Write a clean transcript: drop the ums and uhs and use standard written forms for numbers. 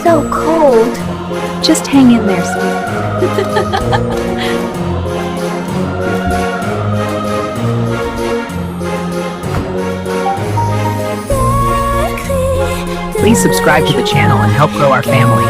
So cold. Just hang in there, sweetie. Please subscribe to the channel and help grow our family.